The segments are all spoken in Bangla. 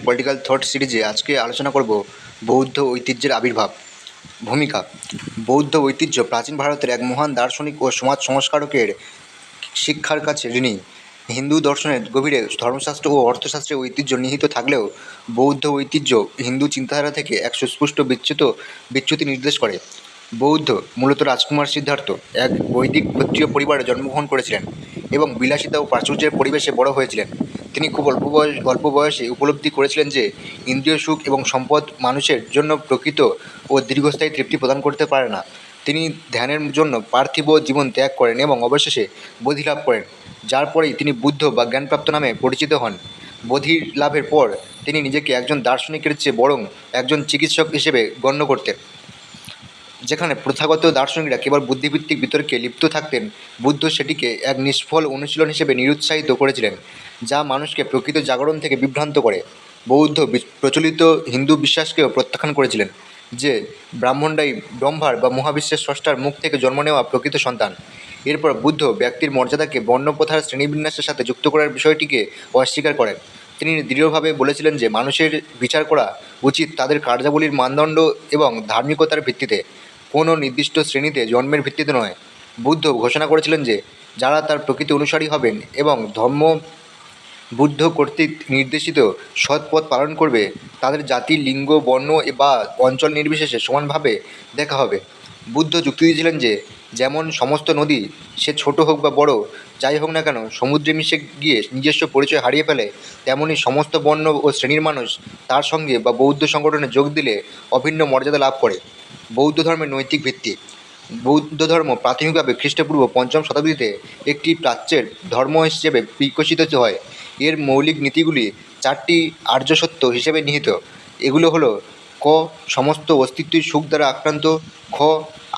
পলিটিক্যাল থট সিরিজে আজকে আলোচনা করব বৌদ্ধ ঐতিহ্যের আবির্ভাব। ভূমিকা। বৌদ্ধ ঐতিহ্য প্রাচীন ভারতের এক মহান দার্শনিক ও সমাজ সংস্কারকের শিক্ষার কাছে ঋণী। হিন্দু দর্শনের গভীরে ধর্মশাস্ত্র ও অর্থশাস্ত্রের ঐতিহ্য নিহিত থাকলেও বৌদ্ধ ঐতিহ্য হিন্দু চিন্তাধারা থেকে এক সুস্পষ্ট বিচ্যুতি নির্দেশ করে। বৌদ্ধ মূলত রাজকুমার সিদ্ধার্থ এক বৈদিক ক্ষত্রিয় পরিবারে জন্মগ্রহণ করেছিলেন এবং বিলাসিতা ও প্রাচুর্যের পরিবেশে বড় হয়েছিলেন। তিনি খুব অল্প বয়সে উপলব্ধি করেছিলেন যে ইন্দ্রিয় সুখ এবং সম্পদ মানুষের জন্য প্রকৃত ও দীর্ঘস্থায়ী তৃপ্তি প্রদান করতে পারে না। তিনি ধ্যানের জন্য পার্থিব জীবন ত্যাগ করেন এবং অবশেষে বোধি লাভ করেন, যার পরেই তিনি বুদ্ধ বা জ্ঞানপ্রাপ্ত নামে পরিচিত হন। বোধি লাভের পর তিনি নিজেকে একজন দার্শনিকের চেয়ে বরং একজন চিকিৎসক হিসেবে গণ্য করতেন। যেখানে প্রথাগত দার্শনিকরা কেবল বুদ্ধিভিত্তিক বিতর্কে লিপ্ত থাকতেন, বুদ্ধ সেটিকে এক নিষ্ফল অনুশীলন হিসেবে নিরুৎসাহিত করেছিলেন, যা মানুষকে প্রকৃত জাগরণ থেকে বিভ্রান্ত করে। বৌদ্ধ প্রচলিত হিন্দু বিশ্বাসকেও প্রত্যাখ্যান করেছিলেন যে ব্রাহ্মণরাই ব্রহ্মার বা মহাবিশ্বের স্রষ্টার মুখ থেকে জন্ম নেওয়া প্রকৃত সন্তান। এরপর বুদ্ধ ব্যক্তির মর্যাদাকে বর্ণপ্রথার শ্রেণীবিন্যাসের সাথে যুক্ত করার বিষয়টিকে অস্বীকার করেন। তিনি দৃঢ়ভাবে বলেছিলেন যে মানুষের বিচার করা উচিত তাদের কার্যাবলীর মানদণ্ড এবং ধার্মিকতার ভিত্তিতে, কোনো নির্দিষ্ট শ্রেণীতে জন্মের ভিত্তিতে নয়। বুদ্ধ ঘোষণা করেছিলেন যে যারা তার প্রকৃত অনুসারী হবেন এবং ধর্ম বুদ্ধ কর্তৃক নির্দেশিত সৎ পথ পালন করবে, তাদের জাতি, লিঙ্গ, বর্ণ বা অঞ্চল নির্বিশেষে সমানভাবে দেখা হবে। বুদ্ধ যুক্তি দিয়েছিলেন যে যেমন সমস্ত নদী, সে ছোট হোক বা বড়, যাই হোক না কেন, সমুদ্রে মিশে গিয়ে নিজস্ব পরিচয় হারিয়ে ফেলে, তেমনি সমস্ত বর্ণ ও শ্রেণীর মানুষ তার সঙ্গে বা বৌদ্ধ সংগঠনে যোগ দিলে অভিন্ন মর্যাদা লাভ করে। বৌদ্ধ ধর্মের নৈতিক ভিত্তি। বৌদ্ধ ধর্ম প্রাথমিকভাবে খ্রিস্টপূর্ব ৫ম শতাব্দীতে একটি প্রাচ্যের ধর্ম হিসেবে বিকশিত হয়। এর মৌলিক নীতিগুলি 4টি আর্য সত্য হিসেবে নিহিত। এগুলো হলো: ক. সমস্ত অস্তিত্বই সুখ দ্বারা আক্রান্ত। খ.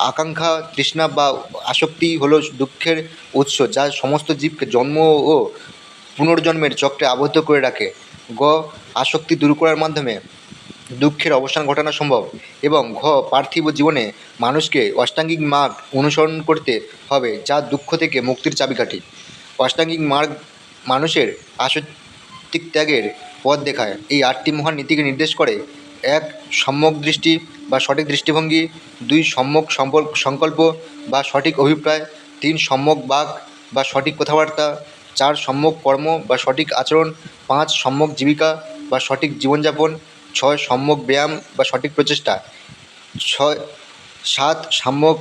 আকাঙ্ক্ষা, তৃষ্ণা বা আসক্তি হলো দুঃখের উৎস, যা সমস্ত জীবকে জন্ম ও পুনর্জন্মের চক্রে আবদ্ধ করে রাখে। গ. আসক্তি দূর করার মাধ্যমে দুঃখের অবসান ঘটানো সম্ভব। এবং ঘ. পার্থিব জীবনে মানুষকে অষ্টাঙ্গিক মার্গ অনুসরণ করতে হবে, যা দুঃখ থেকে মুক্তির চাবিকাঠি। অষ্টাঙ্গিক মার্গ মানুষের আসক্তিক ত্যাগের পথ দেখায়। এই 8টি মহান নীতিকে নির্দেশ করে: 1. সম্যক দৃষ্টি বা সঠিক দৃষ্টিভঙ্গি। 2. সম্যক সংকল্প বা সঠিক অভিপ্রায়। 3. সম্যক বাক বা সঠিক কথাবার্তা। 4. সম্যক কর্ম বা সঠিক আচরণ। 5. সম্যক জীবিকা বা সঠিক জীবনযাপন। 6. সম্যক ব্যায়াম বা সঠিক প্রচেষ্টা। 7. সম্যক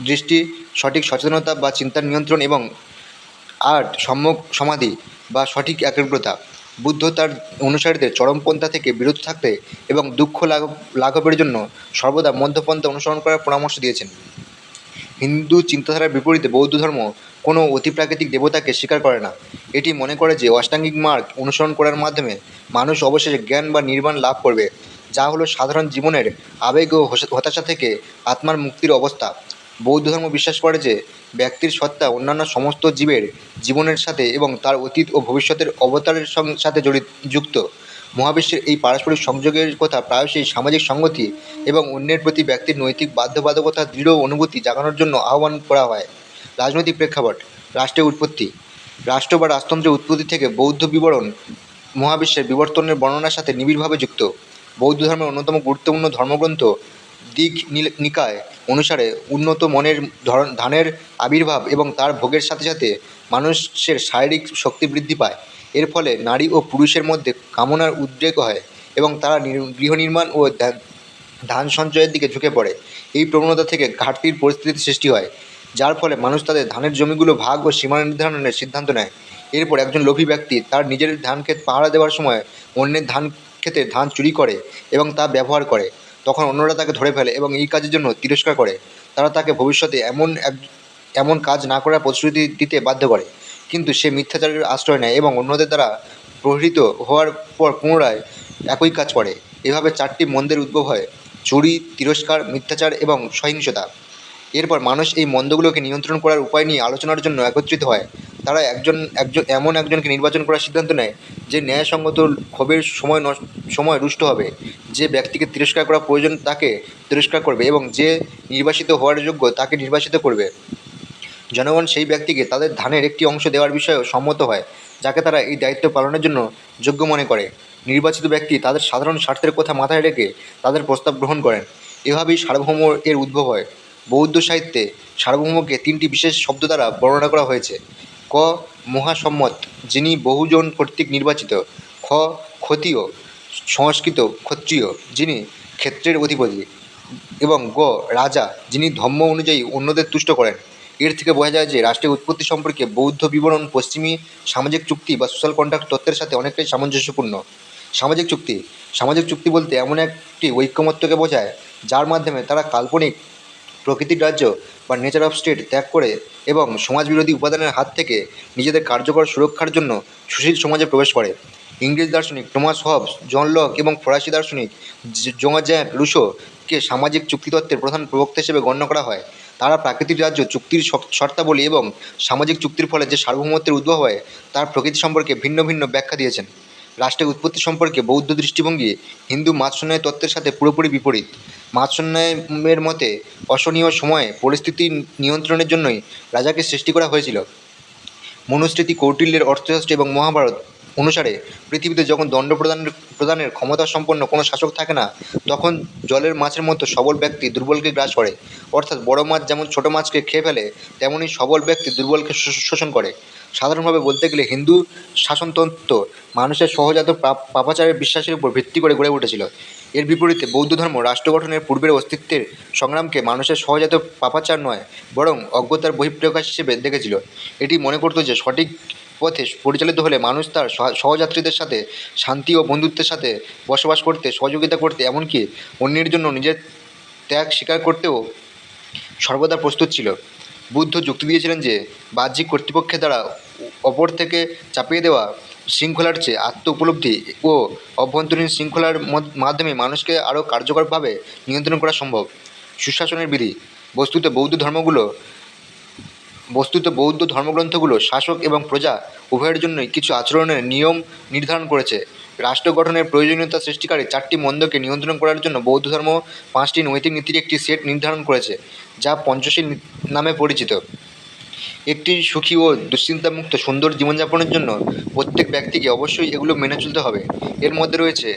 দৃষ্টি, সঠিক সচেতনতা বা চিন্তার নিয়ন্ত্রণ। এবং 8. সম্যক সমাধি বা সঠিক একাগ্রতা। বুদ্ধ তার অনুসারীদের চরমপন্থা থেকে বিরত থাকতে এবং দুঃখ লাঘবের জন্য সর্বদা মধ্যপন্থা অনুসরণ করার পরামর্শ দিয়েছেন। হিন্দু চিন্তাধারার বিপরীতে বৌদ্ধ ধর্ম কোনো অতিপ্রাকৃতিক দেবতাকে স্বীকার করে না। এটি মনে করে যে অষ্টাঙ্গিক মার্গ অনুসরণ করার মাধ্যমে মানুষ অবশেষে জ্ঞান বা নির্বাণ লাভ করবে, যা হলো সাধারণ জীবনের আবেগ ও হতাশা থেকে আত্মার মুক্তির অবস্থা। বৌদ্ধ ধর্ম বিশ্বাস করে যে ব্যক্তির সত্তা অন্যান্য সমস্ত জীবের জীবনের সাথে এবং তার অতীত ও ভবিষ্যতের অবতারের সাথে যুক্ত। মহাবিশ্বের এই পারস্পরিক সংযোগের কথা প্রায়শই সামাজিক সংগতি এবং অন্যের প্রতি ব্যক্তির নৈতিক বাধ্যবাধকতার দৃঢ় অনুভূতি জাগানোর জন্য আহ্বান করা হয়। রাজনৈতিক প্রেক্ষাপট। রাষ্ট্রের উৎপত্তি। রাষ্ট্র বা রাজতন্ত্রের উৎপত্তি থেকে বৌদ্ধ বিবরণ মহাবিশ্বের বিবর্তনের বর্ণনার সাথে নিবিড়ভাবে যুক্ত। বৌদ্ধ ধর্মের অন্যতম গুরুত্বপূর্ণ ধর্মগ্রন্থ দিক নিকায় অনুসারে উন্নত মনের ধ্যানের আবির্ভাব এবং তার ভোগের সাথে সাথে মানুষের শারীরিক শক্তি বৃদ্ধি পায়। এর ফলে নারী ও পুরুষের মধ্যে কামনার উদ্রেক হয় এবং তারা গৃহ নির্মাণ ও ধান সঞ্চয়ের দিকে ঝুঁকে পড়ে। এই প্রবণতা থেকে ঘাটতির পরিস্থিতির সৃষ্টি হয়, যার ফলে মানুষ তাদের ধানের জমিগুলো ভাগ ও সীমানা নির্ধারণের সিদ্ধান্ত নেয়। এরপর একজন লোভী ব্যক্তি তার নিজের ধান ক্ষেত পাহারা দেওয়ার সময় অন্যের ধান ক্ষেতে ধান চুরি করে এবং তা ব্যবহার করে। তখন অন্যরা তাকে ধরে ফেলে এবং এই কাজের জন্য তিরস্কার করে। তারা তাকে ভবিষ্যতে এমন কাজ না করার প্রতিশ্রুতি দিতে বাধ্য করে, কিন্তু সে মিথ্যাচারের আশ্রয় নেয় এবং অন্যদের দ্বারা প্রহৃত হওয়ার পর পুনরায় একই কাজ করে। এভাবে 4টি মন্দের উদ্ভব হয়: চুরি, তিরস্কার, মিথ্যাচার এবং সহিংসতা। এরপর মানুষ এই মন্দগুলোকে নিয়ন্ত্রণ করার উপায় নিয়ে আলোচনার জন্য একত্রিত হয়। তারা এমন একজনকে নির্বাচন করার সিদ্ধান্ত নেয় যে ন্যায়সঙ্গত ক্ষোভের সময় রুষ্ট হবে। যে ব্যক্তিকে তিরস্কার করা প্রয়োজন তাকে তিরস্কার করবে এবং যে নির্বাসিত হওয়ার যোগ্য তাকে নির্বাসিত করবে। জনগণ সেই ব্যক্তিকে তাদের ধানের একটি অংশ দেওয়ার বিষয়েও সম্মত হয়, যাকে তারা এই দায়িত্ব পালনের জন্য যোগ্য মনে করে। নির্বাচিত ব্যক্তি তাদের সাধারণ স্বার্থের কথা মাথায় রেখে তাদের প্রস্তাব গ্রহণ করেন। এভাবেই সার্বভৌম এর উদ্ভব হয়। বৌদ্ধ সাহিত্যে সার্বভৌমকে 3টি বিশেষ শব্দ দ্বারা বর্ণনা করা হয়েছে। ক মহাসম্মত, যিনি বহুজন কর্তৃক নির্বাচিত। খ ক্ষত্রিয়, সংস্কৃত ক্ষত্রিয়, যিনি ক্ষেত্রের অধিপতি। এবং গ রাজা, যিনি ধর্ম অনুযায়ী অন্যদের তুষ্ট করেন। এর থেকে বোঝা যায় যে রাষ্ট্রের উৎপত্তি সম্পর্কে বৌদ্ধ বিবরণ পশ্চিমী সামাজিক চুক্তি বা সোশ্যাল কন্ট্রাক্ট তত্ত্বের সাথে অনেকটাই সামঞ্জস্যপূর্ণ। সামাজিক চুক্তি সামাজিক চুক্তি বলতে এমন একটি ঐকমত্যকে বোঝায় যার মাধ্যমে তারা কাল্পনিক প্রকৃতির রাজ্য বা নেচার অফ স্টেট ত্যাগ করে এবং সমাজবিরোধী উপাদানের হাত থেকে নিজেদের কার্যকর সুরক্ষার জন্য সুশীল সমাজে প্রবেশ করে। ইংরেজ দার্শনিক টমাস হবস, জন লক এবং ফরাসি দার্শনিক জোঁ জ্যাক রুসোকে সামাজিক চুক্তিতত্ত্বের প্রধান প্রবক্তা হিসেবে গণ্য করা হয়। তারা প্রাকৃতিক রাজ্য চুক্তির শর্তাবলী এবং সামাজিক চুক্তির ফলে যে সার্বভৌমত্বের উদ্ভব হয় তার প্রকৃতি সম্পর্কে ভিন্ন ভিন্ন ব্যাখ্যা দিয়েছেন। রাষ্ট্রের উৎপত্তি সম্পর্কে বৌদ্ধ দৃষ্টিভঙ্গি হিন্দু মাৎস্যন্যায় তত্ত্বের সাথে পুরোপুরি বিপরীত। মাৎস্যন্যায়ের মতে অশনীয় সময়ে পরিস্থিতি নিয়ন্ত্রণের জন্যই রাজাকে সৃষ্টি করা হয়েছিল। মনুস্মৃতি, কৌটিল্যের অর্থশাস্ত্র এবং মহাভারত অনুসারে পৃথিবীতে যখন দণ্ড প্রদানের ক্ষমতা সম্পন্ন কোনো শাসক থাকে না, তখন জলের মাছের মতো সবল ব্যক্তি দুর্বলকে গ্রাস করে। অর্থাৎ বড় মাছ যেমন ছোট মাছকে খেয়ে ফেলে, তেমনই সবল ব্যক্তি দুর্বলকে শোষণ করে। সাধারণভাবে বলতে গেলে হিন্দু শাসনতন্ত্র মানুষের সহজাত পাপাচারের বিশ্বাসের উপর ভিত্তি করে গড়ে উঠেছিল। এর বিপরীতে বৌদ্ধ ধর্ম রাষ্ট্র গঠনের পূর্বের অস্তিত্বের সংগ্রামকে মানুষের সহজাত পাপাচার নয়, বরং অজ্ঞতার বহিঃপ্রকাশ হিসেবে দেখেছিল। এটি মনে করত যে সঠিক পথে পরিচালিত হলে মানুষ তার সহযাত্রীদের সাথে শান্তি ও বন্ধুত্বের সাথে বসবাস করতে, সহযোগিতা করতে, এমনকি অন্যের জন্য নিজের ত্যাগ স্বীকার করতেও সর্বদা প্রস্তুত ছিল। বুদ্ধ যুক্তি দিয়েছিলেন যে বাহ্যিক কর্তৃপক্ষের দ্বারা অপর থেকে চাপিয়ে দেওয়া শৃঙ্খলার চেয়ে আত্ম উপলব্ধি ও অভ্যন্তরীণ শৃঙ্খলার মাধ্যমে মানুষকে আরও কার্যকরভাবে নিয়ন্ত্রণ করা সম্ভব। সুশাসনের বিধি বস্তুত বৌদ্ধ ধর্মগ্রন্থগুলো শাসক এবং প্রজা উভয়ের জন্যই কিছু আচরণের নিয়ম নির্ধারণ করেছে। রাষ্ট্র গঠনের প্রয়োজনীয়তা সৃষ্টিকারী 4টি মন্দকে নিয়ন্ত্রণ করার জন্য বৌদ্ধ ধর্ম 5টি নৈতিক নীতির একটি সেট নির্ধারণ করেছে, যা পঞ্চশীল নামে পরিচিত। একটি সুখী ও দুশ্চিন্তামুক্ত সুন্দর জীবনযাপনের জন্য প্রত্যেক ব্যক্তিকে অবশ্যই এগুলো মেনে চলতে হবে। এর মধ্যে রয়েছে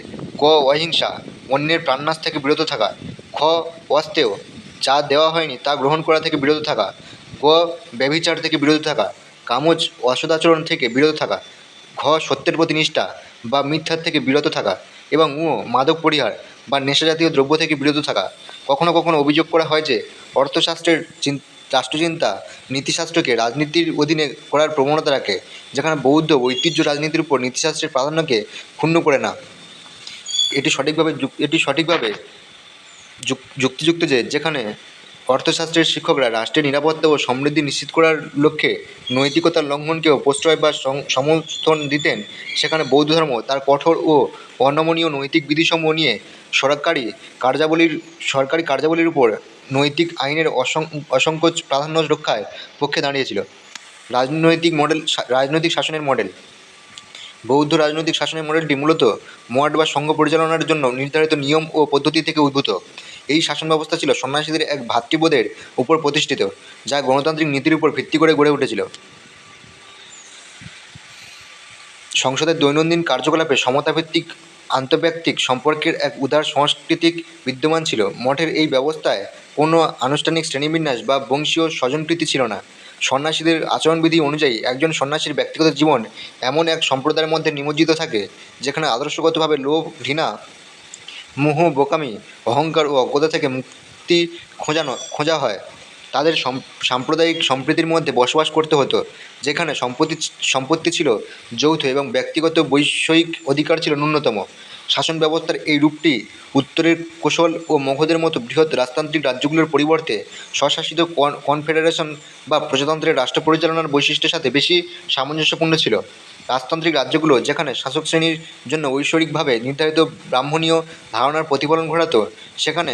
ক অহিংসা, অন্যের প্রাণনাশ থেকে বিরত থাকা। খ অস্তেয়, যা দেওয়া হয়নি তা গ্রহণ করা থেকে বিরত থাকা। গ ব্যভিচার থেকে বিরত থাকা, কামজ অসদাচরণ থেকে বিরত থাকা। ঘ সত্যের প্রতি নিষ্ঠা বা মিথ্যার থেকে বিরত থাকা এবং মাদক পরিহার বা নেশাজাতীয় দ্রব্য থেকে বিরত থাকা। কখনো কখনো অভিযোগ করা হয় যে অর্থশাস্ত্রের রাষ্ট্রচিন্তা নীতিশাস্ত্রকে রাজনীতির অধীনে করার প্রবণতা রাখে, যেখানে বৌদ্ধ ঐতিহ্য রাজনীতির উপর নীতিশাস্ত্রের প্রাধান্যকে ক্ষুণ্ণ করে না। এটি সঠিকভাবে যুক্তিযুক্ত যে যেখানে অর্থশাস্ত্রের শিক্ষকরা রাষ্ট্রের নিরাপত্তা ও সমৃদ্ধি নিশ্চিত করার লক্ষ্যে নৈতিকতার লঙ্ঘনকেও প্রশ্রয় বা সমর্থন দিতেন, সেখানে বৌদ্ধ ধর্ম তার কঠোর ও অনমনীয় নৈতিক বিধিসমূহ নিয়ে সরকারি কার্যাবলীর উপর নৈতিক আইনের অসংকোচ প্রাধান্য রক্ষার পক্ষে দাঁড়িয়েছিল। রাজনৈতিক শাসনের মডেল। বৌদ্ধ রাজনৈতিক শাসনের মডেলটি মূলত মঠ বা সংঘ পরিচালনার জন্য নির্ধারিত নিয়ম ও পদ্ধতি থেকে উদ্ভূত। এই শাসন ব্যবস্থা ছিল সন্ন্যাসীদের এক ভ্রাতৃবোধের উপর প্রতিষ্ঠিত, যা গণতান্ত্রিক নীতির উপর ভিত্তি করে গড়ে উঠেছিল। সংসদের দৈনন্দিন কার্যকলাপে সমতাভিত্তিক আন্তঃব্যক্তিক সম্পর্কের এক উদার সংস্কৃতিক বিদ্যমান ছিল। মঠের এই ব্যবস্থায় কোনো আনুষ্ঠানিক শ্রেণীবিন্যাস বা বংশীয় স্বজনপ্রীতি ছিল না। সন্ন্যাসীদের আচরণবিধি অনুযায়ী একজন সন্ন্যাসীর ব্যক্তিগত জীবন এমন এক সম্প্রদায়ের মধ্যে নিমজ্জিত থাকে যেখানে আদর্শগতভাবে লোভ, ঘৃণা, মোহ, বোকামি, অহংকার ও অজ্ঞতা থেকে মুক্তি খোঁজা হয়। তাদের সাম্প্রদায়িক সম্প্রীতির মধ্যে বসবাস করতে হতো, যেখানে সম্পত্তি ছিল যৌথ এবং ব্যক্তিগত বৈষয়িক অধিকার ছিল ন্যূনতম। শাসন ব্যবস্থার এই রূপটি উত্তরের কোশল ও মগধের মতো বৃহৎ রাজতান্ত্রিক রাজ্যগুলোর পরিবর্তে স্বশাসিত কনফেডারেশন বা প্রজাতন্ত্রের রাষ্ট্র পরিচালনার বৈশিষ্ট্যের সাথে বেশি সামঞ্জস্যপূর্ণ ছিল। রাজতান্ত্রিক রাজ্যগুলো যেখানে শাসক শ্রেণীর জন্য ঐশ্বরিকভাবে নির্ধারিত ব্রাহ্মণীয় ধারণার প্রতিফলন ঘটাতো, সেখানে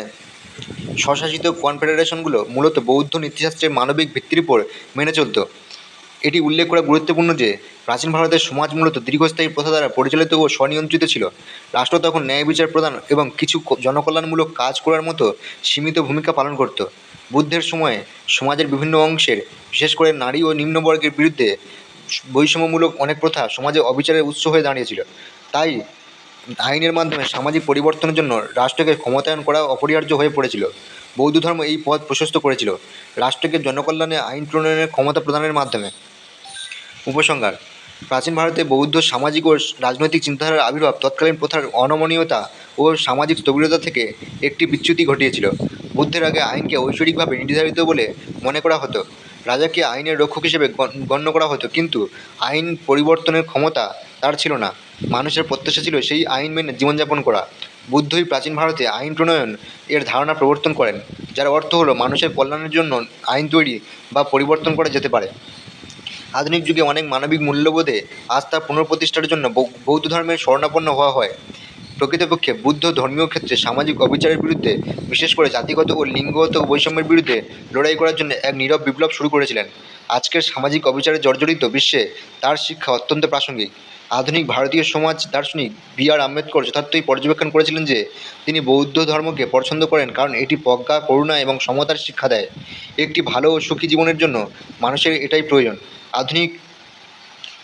স্বশাসিত কনফেডারেশনগুলো মূলত বৌদ্ধ নীতিশাস্ত্রের মানবিক ভিত্তির উপর মেনে চলত। এটি উল্লেখ করা গুরুত্বপূর্ণ যে প্রাচীন ভারতের সমাজ মূলত দীর্ঘস্থায়ী প্রথা দ্বারা পরিচালিত ও স্বনিয়ন্ত্রিত ছিল। রাষ্ট্র তখন ন্যায় বিচার প্রদান এবং কিছু জনকল্যাণমূলক কাজ করার মতো সীমিত ভূমিকা পালন করত। বুদ্ধের সময়ে সমাজের বিভিন্ন অংশের, বিশেষ করে নারী ও নিম্নবর্গের বিরুদ্ধে বৈষম্যমূলক অনেক প্রথা সমাজে অবিচারের উৎস হয়ে দাঁড়িয়েছিল। তাই আইনের মাধ্যমে সামাজিক পরিবর্তনের জন্য রাষ্ট্রকে ক্ষমতায়ন করা অপরিহার্য হয়ে পড়েছিল। বৌদ্ধ ধর্ম এই পথ প্রশস্ত করেছিল রাষ্ট্রকে জনকল্যাণে আইন প্রণয়নের ক্ষমতা প্রদানের মাধ্যমে। উপসংহার: প্রাচীন ভারতে বৌদ্ধ সামাজিক ও রাজনৈতিক চিন্তাধারার আবির্ভাব তৎকালীন প্রথার অনমনীয়তা ও সামাজিক স্থবিরতা থেকে একটি বিচ্যুতি ঘটিয়েছিল। বুদ্ধের আগে আইনকে ঐশ্বরিকভাবে নির্ধারিত বলে মনে করা হতো। রাজাকে আইনের রক্ষক হিসেবে গণ্য করা হতো, কিন্তু আইন পরিবর্তনের ক্ষমতা তার ছিল না। মানুষের প্রত্যাশা ছিল সেই আইন মেনে জীবনযাপন করা। বুদ্ধই প্রাচীন ভারতে আইন প্রণয়ন এর ধারণা প্রবর্তন করেন, যার অর্থ হলো মানুষের কল্যাণের জন্য আইন তৈরি বা পরিবর্তন করা যেতে পারে। আধুনিক যুগে অনেক মানবিক মূল্যবোধে আস্থা পুনঃপ্রতিষ্ঠার জন্য বৌদ্ধ ধর্মের শরণাপন্ন হওয়া হয়। প্রকৃতপক্ষে বুদ্ধ ধর্মীয় ক্ষেত্রে সামাজিক অবিচারের বিরুদ্ধে, বিশেষ করে জাতিগত ও লিঙ্গগত বৈষম্যের বিরুদ্ধে লড়াই করার জন্য এক নীরব বিপ্লব শুরু করেছিলেন। আজকের সামাজিক অবিচারে জর্জরিত বিশ্বে তার শিক্ষা অত্যন্ত প্রাসঙ্গিক। আধুনিক ভারতীয় সমাজ দার্শনিক বি.আর. আম্বেদকর যথার্থই পর্যবেক্ষণ করেছিলেন যে তিনি বৌদ্ধ ধর্মকে পছন্দ করেন কারণ এটি প্রজ্ঞা, করুণা এবং সমতার শিক্ষা দেয়। একটি ভালো ও সুখী জীবনের জন্য মানুষের এটাই প্রয়োজন। আধুনিক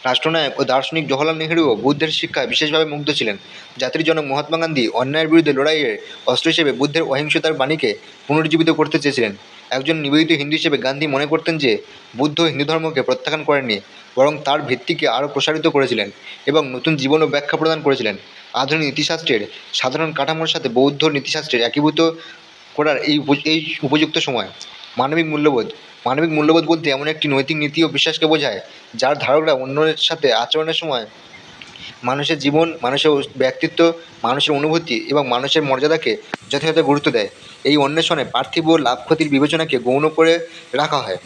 রাষ্ট্রনায়ক ও দার্শনিক জওহরলাল নেহরুও বুদ্ধের শিক্ষায় বিশেষভাবে মুগ্ধ ছিলেন। জাতির জনক মহাত্মা গান্ধী অন্যায়ের বিরুদ্ধে লড়াইয়ের অস্ত্র হিসেবে বুদ্ধের অহিংসতার বাণীকে পুনরুজ্জীবিত করতে চেয়েছিলেন। একজন নিবেদিত হিন্দু হিসেবে গান্ধী মনে করতেন যে বুদ্ধ হিন্দু ধর্মকে প্রত্যাখ্যান করেননি, বরং তার ভিত্তিকে আরও প্রসারিত করেছিলেন এবং নতুন জীবন ও ব্যাখ্যা প্রদান করেছিলেন। আধুনিক নীতিশাস্ত্রের সাধারণ কাঠামোর সাথে বৌদ্ধ নীতিশাস্ত্রের একীভূত করার এই উপযুক্ত সময়। মানবিক মূল্যবোধ: মানবিক মূল্যবোধ বলতে এমন একটি নৈতিক নীতি ও বিশ্বাসকে বোঝায় যার ধারকরা অন্যের সাথে আচরণের সময় মানুষের জীবন, মানুষের ব্যক্তিত্ব, মানুষের অনুভূতি এবং মানুষের মর্যাদাকে যথাযথ গুরুত্ব দেয়। এই অন্বেষণে পার্থিব লাভ ক্ষতির বিবেচনাকে গৌণ করে রাখা হয়।